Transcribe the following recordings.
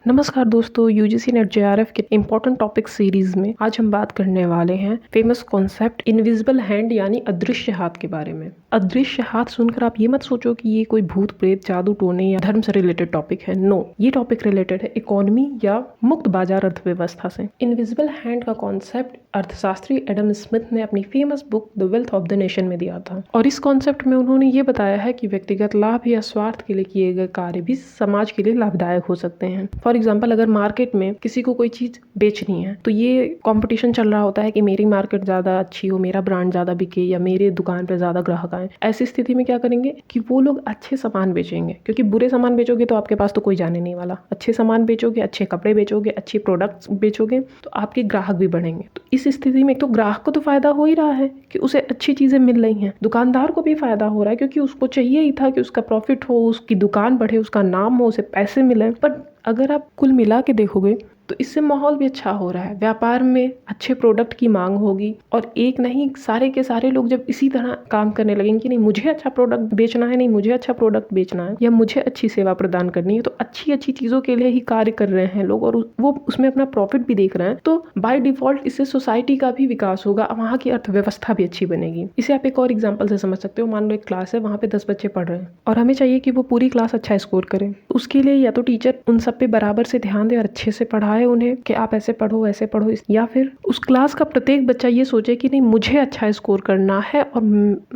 नमस्कार दोस्तों, UGC net JRF के इम्पोर्टेंट टॉपिक सीरीज में आज हम बात करने वाले हैं फेमस कॉन्सेप्ट इनविजिबल हैंड यानी अदृश्य हाथ के बारे में। अदृश्य हाथ सुनकर आप ये मत सोचो कि ये कोई भूत प्रेत जादू टोने या धर्म से रिलेटेड टॉपिक है। नो, ये टॉपिक रिलेटेड है इकोनॉमी या मुक्त बाजार अर्थव्यवस्था से। इनविजिबल हैंड का कॉन्सेप्ट अर्थशास्त्री एडम स्मिथ ने अपनी famous book the wealth of the nation में दिया था और इस कॉन्सेप्ट में उन्होंने ये बताया है कि व्यक्तिगत लाभ या स्वार्थ के लिए किए गए कार्य भी समाज के लिए लाभदायक हो सकते हैं। फॉर एग्जाम्पल, अगर मार्केट में किसी को कोई चीज बेचनी है तो ये कंपटीशन चल रहा होता है कि मेरी मार्केट ज्यादा अच्छी हो, मेरा ब्रांड ज्यादा बिके या मेरे दुकान पे ज्यादा ग्राहक आए। ऐसी स्थिति में क्या करेंगे कि वो लोग अच्छे सामान बेचेंगे, क्योंकि बुरे सामान बेचोगे तो आपके पास तो कोई जाने नहीं वाला। अच्छे सामान बेचोगे, अच्छे कपड़े बेचोगे, अच्छे प्रोडक्ट्स बेचोगे तो आपके ग्राहक भी बढ़ेंगे। तो इस स्थिति में तो ग्राहक को तो फायदा हो ही रहा है कि उसे अच्छी चीजें मिल रही हैं, दुकानदार को भी फायदा हो रहा है क्योंकि उसको चाहिए ही था कि उसका प्रॉफिट हो, उसकी दुकान बढ़े, उसका नाम हो, उसे पैसे मिले। पर अगर आप कुल मिला के देखोगे तो इससे माहौल भी अच्छा हो रहा है, व्यापार में अच्छे प्रोडक्ट की मांग होगी और एक नहीं सारे के सारे लोग जब इसी तरह काम करने लगेंगे कि नहीं मुझे अच्छा प्रोडक्ट बेचना है, नहीं मुझे अच्छा प्रोडक्ट बेचना है या मुझे अच्छी सेवा प्रदान करनी है, तो अच्छी अच्छी चीजों के लिए ही कार्य कर रहे हैं लोग और वो उसमें अपना प्रॉफिट भी देख रहे हैं। तो बाय डिफॉल्ट इससे सोसाइटी का भी विकास होगा, वहाँ की अर्थव्यवस्था भी अच्छी बनेगी। इसे आप एक और एग्जाम्पल से समझ सकते हो। मान लो एक क्लास है, वहाँ पे 10 बच्चे पढ़ रहे हैं और हमें चाहिए कि वो पूरी क्लास अच्छा स्कोर करें। उसके लिए या तो टीचर उन सब पे बराबर से ध्यान दे और अच्छे से पढ़ाए उन्हें कि आप ऐसे पढ़ो ऐसे पढ़ो, या फिर उस क्लास का प्रत्येक बच्चा ये सोचे कि नहीं मुझे अच्छा स्कोर करना है और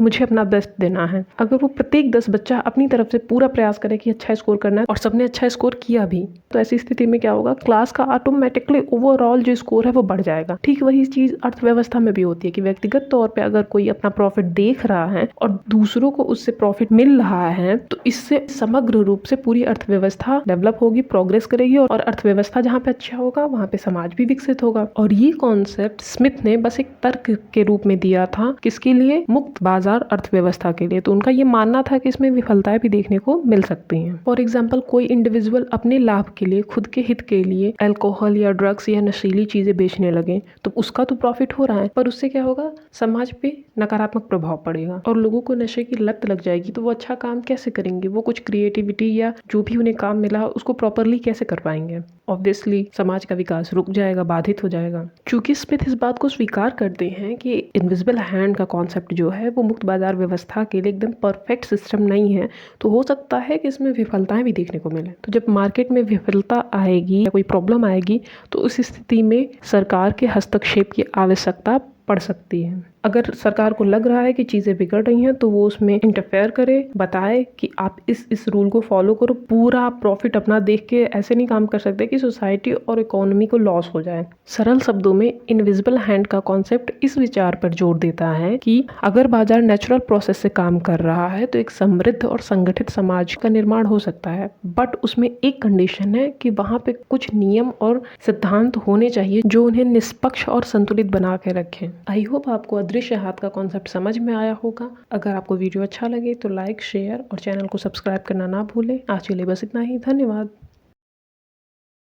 मुझे अपना बेस्ट देना है। अगर वो प्रत्येक 10 बच्चा अपनी तरफ से पूरा प्रयास करे कि अच्छा स्कोर करना है और सबने अच्छा स्कोर किया भी, तो ऐसी स्थिति में क्या होगा, क्लास का ऑटोमेटिकली ओवरऑल जो स्कोर है वो बढ़ जाएगा। ठीक वही चीज अर्थव्यवस्था में भी होती है कि व्यक्तिगत तौर पर अगर कोई अपना प्रॉफिट देख रहा है और दूसरों को उससे प्रॉफिट मिल रहा है तो इससे समग्र रूप से पूरी अर्थव्यवस्था डेवलप होगी, प्रोग्रेस करेगी और अर्थव्यवस्था जहाँ पे अच्छा होगा वहाँ पे समाज भी विकसित होगा। और ये कॉन्सेप्ट स्मिथ ने बस एक तर्क के रूप में दिया था, किसके लिए, मुक्त बाजार अर्थव्यवस्था के लिए। तो उनका ये मानना था कि इसमें विफलताएं भी देखने को मिल सकती हैं। फॉर एग्जाम्पल, कोई इंडिविजुअल अपने लाभ के लिए, खुद के हित के लिए अल्कोहल या ड्रग्स या नशीली चीजें बेचने लगे तो उसका तो प्रॉफिट हो रहा है, पर उससे क्या होगा, समाज पे नकारात्मक प्रभाव पड़ेगा और लोगों को नशे की लत लग जाएगी। तो वो अच्छा काम कैसे करेंगे, वो कुछ क्रिएटिविटी या जो भी उन्हें काम मिला उसको प्रॉपरली कैसे कर पाएंगे। ऑब्वियसली समाज का विकास रुक जाएगा, बाधित हो जाएगा। चूंकि स्मिथ इस बात को स्वीकार करते हैं कि इनविजिबल हैंड का कॉन्सेप्ट जो है वो मुक्त बाजार व्यवस्था के लिए एकदम परफेक्ट सिस्टम नहीं है, तो हो सकता है कि इसमें विफलताएं भी देखने को मिले। तो जब मार्केट में विफलता आएगी या कोई प्रॉब्लम आएगी तो उस स्थिति में सरकार के हस्तक्षेप की आवश्यकता पड़ सकती है। अगर सरकार को लग रहा है कि चीज़ें बिगड़ रही हैं तो वो उसमें इंटरफेयर करे, बताए कि आप इस रूल को फॉलो करो। पूरा प्रॉफिट अपना देख के ऐसे नहीं काम कर सकते कि सोसाइटी और इकोनॉमी को लॉस हो जाए। सरल शब्दों में इनविजिबल हैंड का कॉन्सेप्ट इस विचार पर जोर देता है कि अगर बाजार नेचुरल प्रोसेस से काम कर रहा है तो एक समृद्ध और संगठित समाज का निर्माण हो सकता है, बट उसमें एक कंडीशन है कि वहाँ पे कुछ नियम और सिद्धांत होने चाहिए जो उन्हें निष्पक्ष और संतुलित बना के रखें। आई होप आपको अदृश्य हाथ का कॉन्सेप्ट समझ में आया होगा। अगर आपको वीडियो अच्छा लगे तो लाइक, शेयर और चैनल को सब्सक्राइब करना ना भूलें। आज के लिए बस इतना ही। धन्यवाद।